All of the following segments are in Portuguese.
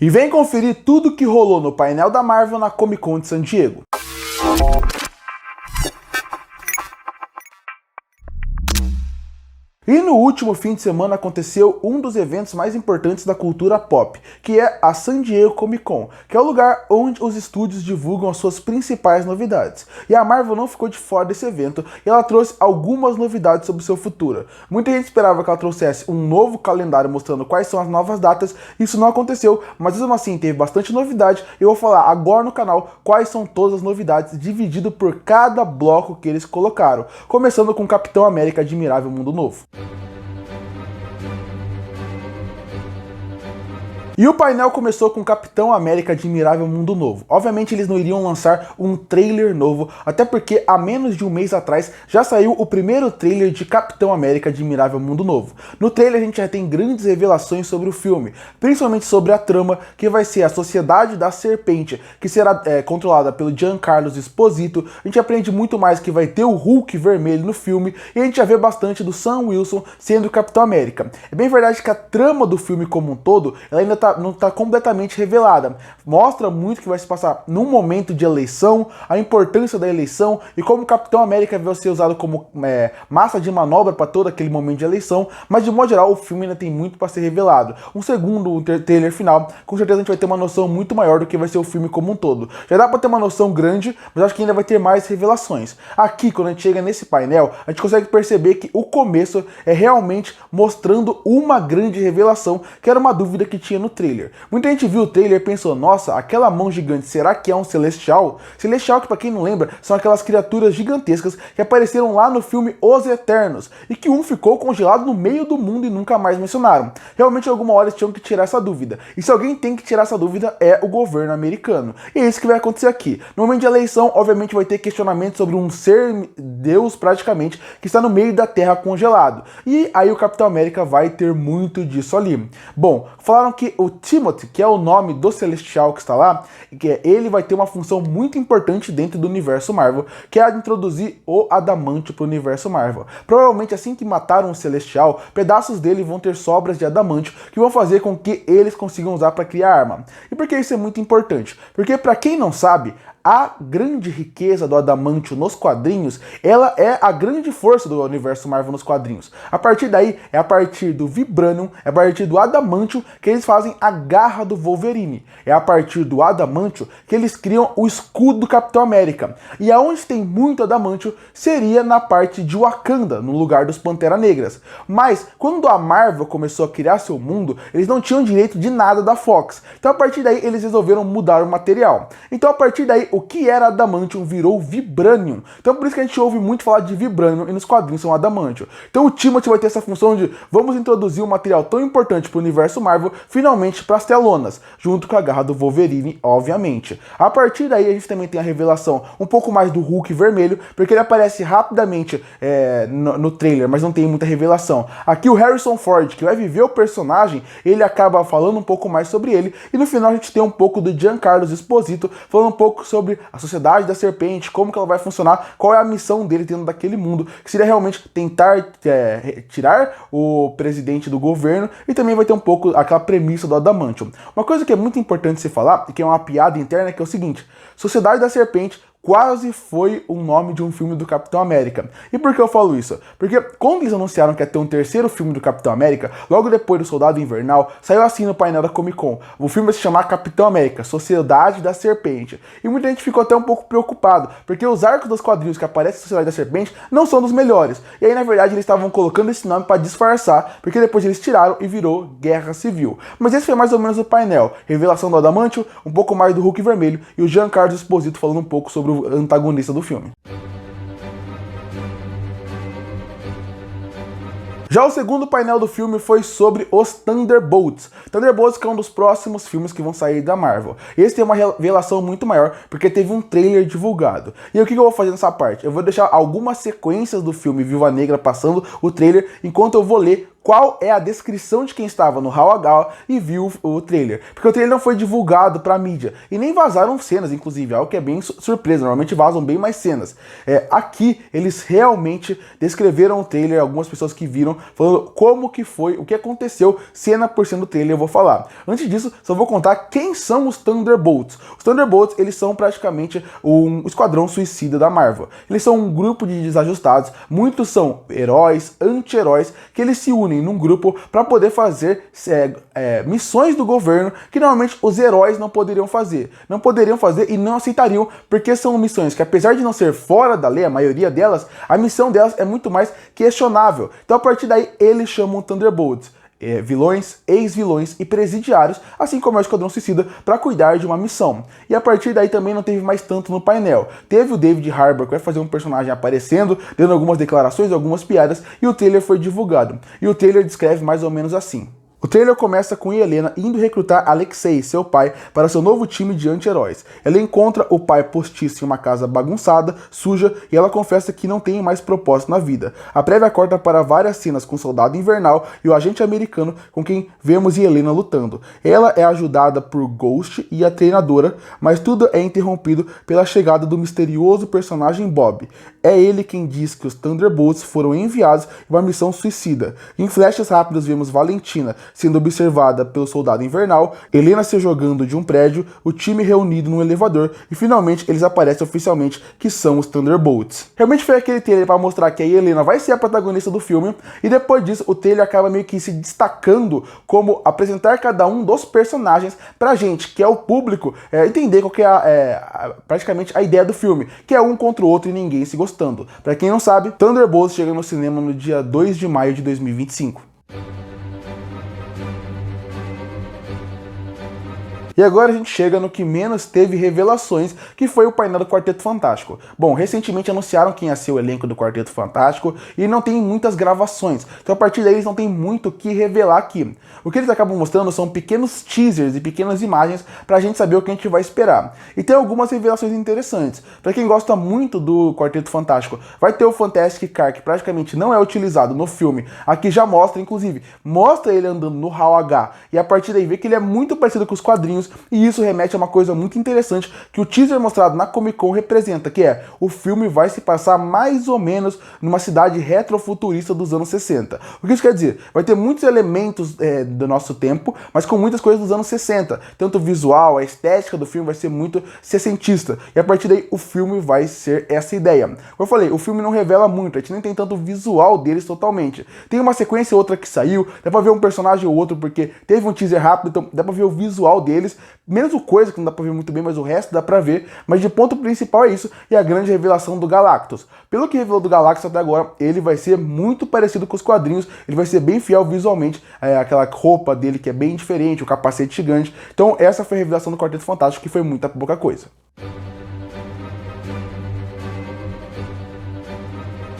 E vem conferir tudo que rolou no painel da Marvel na Comic Con de San Diego. E no último fim de semana aconteceu um dos eventos mais importantes da cultura pop, que é a San Diego Comic Con, que é o lugar onde os estúdios divulgam as suas principais novidades. E a Marvel não ficou de fora desse evento, e ela trouxe algumas novidades sobre o seu futuro. Muita gente esperava que ela trouxesse um novo calendário mostrando quais são as novas datas, isso não aconteceu, mas mesmo assim teve bastante novidade, e eu vou falar agora no canal quais são todas as novidades, dividido por cada bloco que eles colocaram, começando com Capitão América Admirável Mundo Novo. E o painel começou com Capitão América Admirável Mundo Novo. Obviamente eles não iriam lançar um trailer novo, até porque há menos de um mês atrás já saiu o primeiro trailer de Capitão América Admirável Mundo Novo. No trailer a gente já tem grandes revelações sobre o filme, principalmente sobre a trama, que vai ser a Sociedade da Serpente, que será controlada pelo Giancarlo Esposito. A gente aprende muito mais que vai ter o Hulk vermelho no filme, e a gente já vê bastante do Sam Wilson sendo o Capitão América. É bem verdade que a trama do filme como um todo, ela ainda não está completamente revelada. Mostra muito que vai se passar num momento de eleição, a importância da eleição e como o Capitão América vai ser usado como massa de manobra para todo aquele momento de eleição, mas de modo geral o filme ainda tem muito para ser revelado. Um segundo trailer final, com certeza a gente vai ter uma noção muito maior do que vai ser o filme como um todo. Já dá para ter uma noção grande, mas acho que ainda vai ter mais revelações. Aqui, quando a gente chega nesse painel, a gente consegue perceber que o começo é realmente mostrando uma grande revelação, que era uma dúvida que tinha no trailer. Muita gente viu o trailer e pensou, nossa, aquela mão gigante, será que é um Celestial? Celestial, que pra quem não lembra, são aquelas criaturas gigantescas que apareceram lá no filme Os Eternos, e que um ficou congelado no meio do mundo e nunca mais mencionaram. Realmente, alguma hora eles tinham que tirar essa dúvida. E se alguém tem que tirar essa dúvida, é o governo americano. E é isso que vai acontecer aqui. No momento de eleição, obviamente vai ter questionamento sobre um ser Deus, praticamente, que está no meio da Terra congelado. E aí o Capitão América vai ter muito disso ali. Bom, falaram que o Timothy, que é o nome do Celestial que está lá, que ele vai ter uma função muito importante dentro do universo Marvel, que é a de introduzir o Adamantio para o universo Marvel. Provavelmente assim que mataram o Celestial, pedaços dele vão ter sobras de Adamantio que vão fazer com que eles consigam usar para criar arma. E por que isso é muito importante? Porque para quem não sabe, a grande riqueza do Adamantio nos quadrinhos, ela é a grande força do universo Marvel nos quadrinhos. A partir daí, é a partir do Vibranium, é a partir do Adamantio que eles fazem a garra do Wolverine. É a partir do Adamantio que eles criam o escudo do Capitão América. E aonde tem muito Adamantio seria na parte de Wakanda, no lugar dos Pantera Negras. Mas, quando a Marvel começou a criar seu mundo, eles não tinham direito de nada da Fox. Então, a partir daí, eles resolveram mudar o material. Então, a partir daí, o que era Adamantium virou Vibranium. Então por isso que a gente ouve muito falar de Vibranium e nos quadrinhos são Adamantium. Então o Timothy vai ter essa função de vamos introduzir um material tão importante para o universo Marvel finalmente para as telonas, junto com a garra do Wolverine, obviamente. A partir daí a gente também tem a revelação um pouco mais do Hulk vermelho, porque ele aparece rapidamente no trailer, mas não tem muita revelação. Aqui o Harrison Ford, que vai viver o personagem, ele acaba falando um pouco mais sobre ele, e no final a gente tem um pouco do Giancarlo Esposito falando um pouco sobre a Sociedade da Serpente, como que ela vai funcionar, qual é a missão dele dentro daquele mundo, que seria realmente tentar tirar o presidente do governo, e também vai ter um pouco aquela premissa do Adamantium. Uma coisa que é muito importante se falar, e que é uma piada interna, que é o seguinte: Sociedade da Serpente quase foi o nome de um filme do Capitão América. E por que eu falo isso? Porque quando eles anunciaram que ia ter um terceiro filme do Capitão América, logo depois do Soldado Invernal, saiu assim no painel da Comic Con. O filme vai se chamar Capitão América, Sociedade da Serpente. E muita gente ficou até um pouco preocupado, porque os arcos dos quadrinhos que aparecem na Sociedade da Serpente não são dos melhores. E aí, na verdade, eles estavam colocando esse nome para disfarçar, porque depois eles tiraram e virou Guerra Civil. Mas esse foi mais ou menos o painel. Revelação do Adamantium, um pouco mais do Hulk vermelho, e o Giancarlo Esposito falando um pouco sobre o antagonista do filme. Já o segundo painel do filme foi sobre os Thunderbolts. Thunderbolts que é um dos próximos filmes que vão sair da Marvel. Esse tem uma revelação muito maior, porque teve um trailer divulgado. E o que eu vou fazer nessa parte? Eu vou deixar algumas sequências do filme Viúva Negra passando o trailer, enquanto eu vou ler qual é a descrição de quem estava no Hall H e viu o trailer. Porque o trailer não foi divulgado pra mídia. E nem vazaram cenas, inclusive, algo que é bem surpresa. Normalmente vazam bem mais cenas. Aqui, eles realmente descreveram o trailer, algumas pessoas que viram, falando como que foi, o que aconteceu, cena por cena do trailer, eu vou falar. Antes disso, só vou contar quem são os Thunderbolts. Os Thunderbolts, eles são praticamente um esquadrão suicida da Marvel. Eles são um grupo de desajustados, muitos são heróis, anti-heróis, que eles se unem num grupo para poder fazer missões do governo que normalmente os heróis não poderiam fazer. Não poderiam fazer e não aceitariam, porque são missões que, apesar de não ser fora da lei, a maioria delas, a missão delas é muito mais questionável. Então, a partir daí, eles chamam Thunderbolts. Vilões, ex-vilões e presidiários, assim como é o Esquadrão Suicida, para cuidar de uma missão. E a partir daí também não teve mais tanto no painel. Teve o David Harbour, que vai fazer um personagem aparecendo, dando algumas declarações, algumas piadas, e o trailer foi divulgado. E o trailer descreve mais ou menos assim. O trailer começa com Yelena indo recrutar Alexei, seu pai, para seu novo time de anti-heróis. Ela encontra o pai postiço em uma casa bagunçada, suja, e ela confessa que não tem mais propósito na vida. A prévia corta para várias cenas com o soldado invernal e o agente americano com quem vemos Yelena lutando. Ela é ajudada por Ghost e a treinadora, mas tudo é interrompido pela chegada do misterioso personagem Bob. É ele quem diz que os Thunderbolts foram enviados em uma missão suicida. Em flashes rápidos vemos Valentina sendo observada pelo soldado invernal, Helena se jogando de um prédio, o time reunido num elevador e finalmente eles aparecem oficialmente que são os Thunderbolts. Realmente foi aquele trailer para mostrar que a Helena vai ser a protagonista do filme e depois disso o trailer acaba meio que se destacando como apresentar cada um dos personagens pra gente, que é o público, entender qual que é praticamente a ideia do filme, que é um contra o outro e ninguém se gostando. Pra quem não sabe, Thunderbolts chega no cinema no dia 2 de maio de 2025. E agora a gente chega no que menos teve revelações, que foi o painel do Quarteto Fantástico. Bom, recentemente anunciaram quem ia ser o elenco do Quarteto Fantástico e não tem muitas gravações, então a partir daí eles não tem muito o que revelar aqui. O que eles acabam mostrando são pequenos teasers e pequenas imagens pra gente saber o que a gente vai esperar. E tem algumas revelações interessantes. Pra quem gosta muito do Quarteto Fantástico, vai ter o Fantastic Car, que praticamente não é utilizado no filme. Aqui já mostra, inclusive, mostra ele andando no Hall H, e a partir daí vê que ele é muito parecido com os quadrinhos, e isso remete a uma coisa muito interessante que o teaser mostrado na Comic Con representa, que é o filme vai se passar mais ou menos numa cidade retrofuturista dos anos 60. O que isso quer dizer? Vai ter muitos elementos do nosso tempo, mas com muitas coisas dos anos 60. Tanto o visual, a estética do filme vai ser muito sessentista. E a partir daí o filme vai ser essa ideia. Como eu falei, o filme não revela muito, a gente nem tem tanto o visual deles totalmente. Tem uma sequência ou outra que saiu, dá pra ver um personagem ou outro porque teve um teaser rápido, então dá pra ver o visual deles. Menos o Coisa, que não dá pra ver muito bem, mas o resto dá pra ver. Mas de ponto principal é isso, e a grande revelação do Galactus. Pelo que revelou do Galactus até agora, ele vai ser muito parecido com os quadrinhos, ele vai ser bem fiel visualmente, aquela roupa dele que é bem diferente, o capacete gigante. Então essa foi a revelação do Quarteto Fantástico, que foi muita pouca coisa.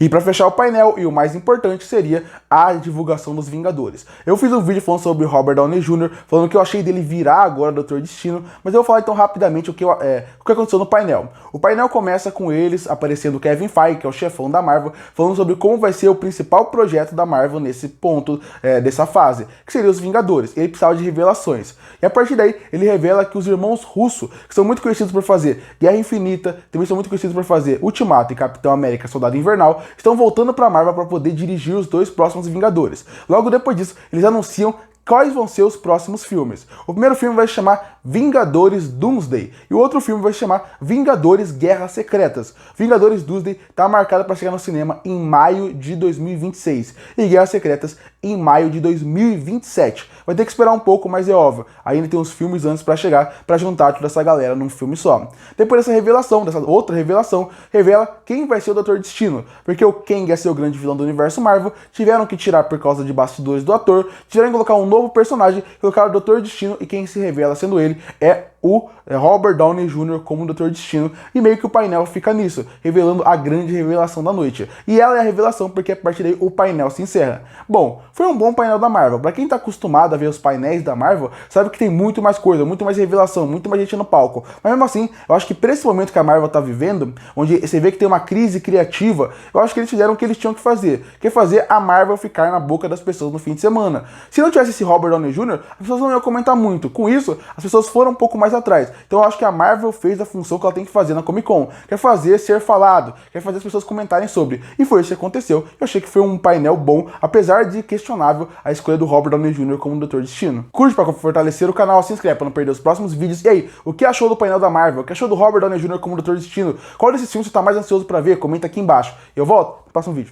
E para fechar o painel, e o mais importante, seria a divulgação dos Vingadores. Eu fiz um vídeo falando sobre Robert Downey Jr., falando que eu achei dele virar agora Doutor Destino, mas eu vou falar então rapidamente o que aconteceu no painel. O painel começa com eles aparecendo Kevin Feige, que é o chefão da Marvel, falando sobre como vai ser o principal projeto da Marvel nesse ponto, dessa fase, que seria os Vingadores. Ele precisava de revelações. E a partir daí, ele revela que os irmãos Russo, que são muito conhecidos por fazer Guerra Infinita, também são muito conhecidos por fazer Ultimato e Capitão América Soldado Invernal, estão voltando para a Marvel para poder dirigir os dois próximos Vingadores. Logo depois disso, eles anunciam quais vão ser os próximos filmes. O primeiro filme vai se chamar Vingadores Doomsday e o outro filme vai se chamar Vingadores Guerras Secretas. Vingadores Doomsday está marcado para chegar no cinema em maio de 2026 e Guerras Secretas em maio de 2027. Vai ter que esperar um pouco, mas é óbvio, ainda tem uns filmes antes para chegar, para juntar toda essa galera num filme só. Depois dessa revelação, dessa outra revelação, revela quem vai ser o Doutor Destino, porque o Kang ia ser o grande vilão do universo Marvel, tiveram que tirar por causa de bastidores do ator, tiveram que colocar um novo personagem, colocaram o Doutor Destino e quem se revela sendo ele é o Robert Downey Jr. como Doutor Destino, e meio que o painel fica nisso, revelando a grande revelação da noite. E ela é a revelação porque a partir daí o painel se encerra. Bom, foi um bom painel da Marvel. Pra quem tá acostumado a ver os painéis da Marvel, sabe que tem muito mais coisa, muito mais revelação, muito mais gente no palco. Mas mesmo assim, eu acho que pra esse momento que a Marvel tá vivendo, onde você vê que tem uma crise criativa, eu acho que eles fizeram o que eles tinham que fazer, que é fazer a Marvel ficar na boca das pessoas no fim de semana. Se não tivesse esse Robert Downey Jr., as pessoas não iam comentar muito. Com isso, as pessoas foram um pouco mais atrás. Então eu acho que a Marvel fez a função que ela tem que fazer na Comic Con, quer fazer ser falado, quer fazer as pessoas comentarem sobre. E foi isso que aconteceu. Eu achei que foi um painel bom, apesar de questionável a escolha do Robert Downey Jr. como Doutor Destino. Curte para fortalecer o canal, se inscreve para não perder os próximos vídeos. E aí, o que achou do painel da Marvel? O que achou do Robert Downey Jr. como Doutor Destino? Qual desses filmes você está mais ansioso para ver? Comenta aqui embaixo. Eu volto no próximo vídeo.